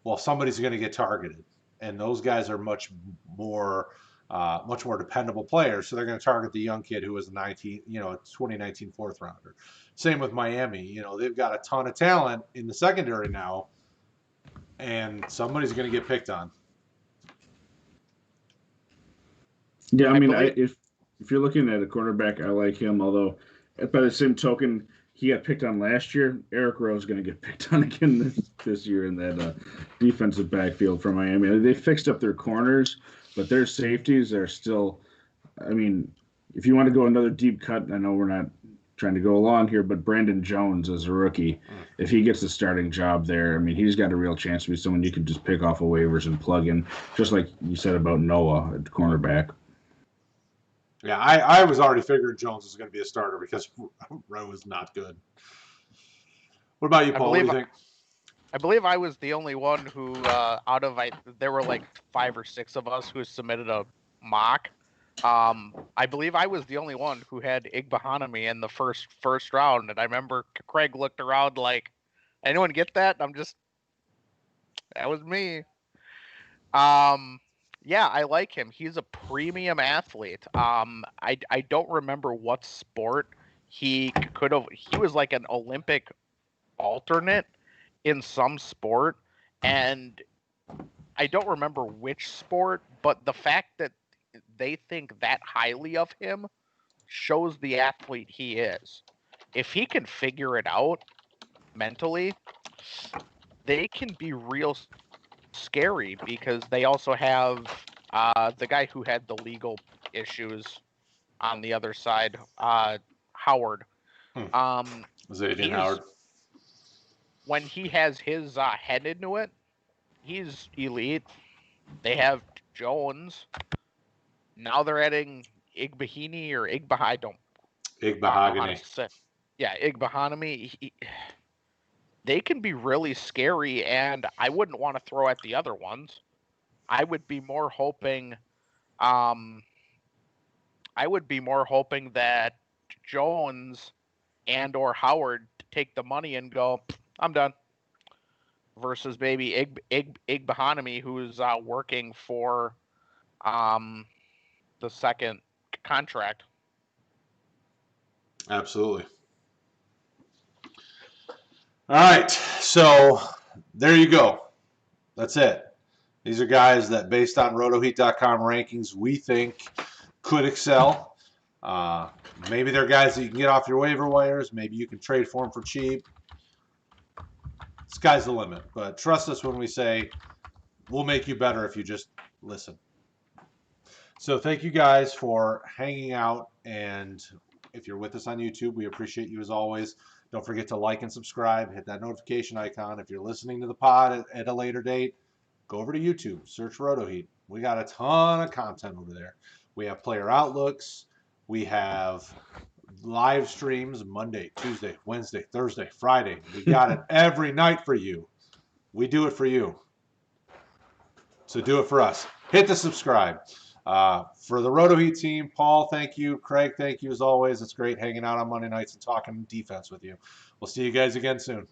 Speaker 2: Well, somebody's going to get targeted, and those guys are much more much more dependable players. So they're going to target the young kid who was a 2019 fourth rounder. Same with Miami. They've got a ton of talent in the secondary now, and somebody's going to get picked on.
Speaker 3: Yeah, I mean, if you're looking at a quarterback, I like him. Although, by the same token, he got picked on last year. Eric Rowe is going to get picked on again this year in that defensive backfield for Miami. They fixed up their corners, but their safeties are still. I mean, if you want to go another deep cut, I know we're not trying to go along here, but Brandon Jones as a rookie, if he gets the starting job there, I mean, he's got a real chance to be someone you can just pick off of waivers and plug in, just like you said about Noah at cornerback.
Speaker 2: Yeah, I was already figuring Jones was going to be a starter because Rowe is not good. What about you, Paul? What do you think?
Speaker 1: I believe I was the only one who, there were like 5 or 6 of us who submitted a mock. I believe I was the only one who had Igbahanami in the first round, and I remember Craig looked around like, anyone get that? That was me. Yeah, I like him. He's a premium athlete. I don't remember what sport he was like an Olympic alternate in some sport, and I don't remember which sport, but the fact that they think that highly of him shows the athlete he is. If he can figure it out mentally, they can be real scary because they also have the guy who had the legal issues on the other side, Howard.
Speaker 2: Xavier Howard.
Speaker 1: When he has his head into it, he's elite. They have Jones. Now they're adding Igbahini or Igbaha. I don't know how to say. Yeah, Igbahanami. They can be really scary, and I wouldn't want to throw at the other ones. I would be more hoping that Jones and or Howard take the money and go, I'm done. Versus maybe Igbahanami, who's working for the second contract.
Speaker 2: Absolutely. All right, so there you go. That's it. These are guys that, based on rotoheat.com rankings, we think could excel. Maybe they're guys that you can get off your waiver wires. Maybe you can trade for them for cheap. Sky's the limit. But trust us when we say we'll make you better if you just listen. So thank you guys for hanging out. And if you're with us on YouTube, we appreciate you as always. Don't forget to like and subscribe. Hit that notification icon. If you're listening to the pod at a later date, go over to YouTube. Search RotoHeat. We got a ton of content over there. We have player outlooks. We have live streams Monday, Tuesday, Wednesday, Thursday, Friday. We got it every night for you. We do it for you. So do it for us. Hit the subscribe. For the RotoHeat team, Paul, thank you. Craig, thank you as always. It's great hanging out on Monday nights and talking defense with you. We'll see you guys again soon.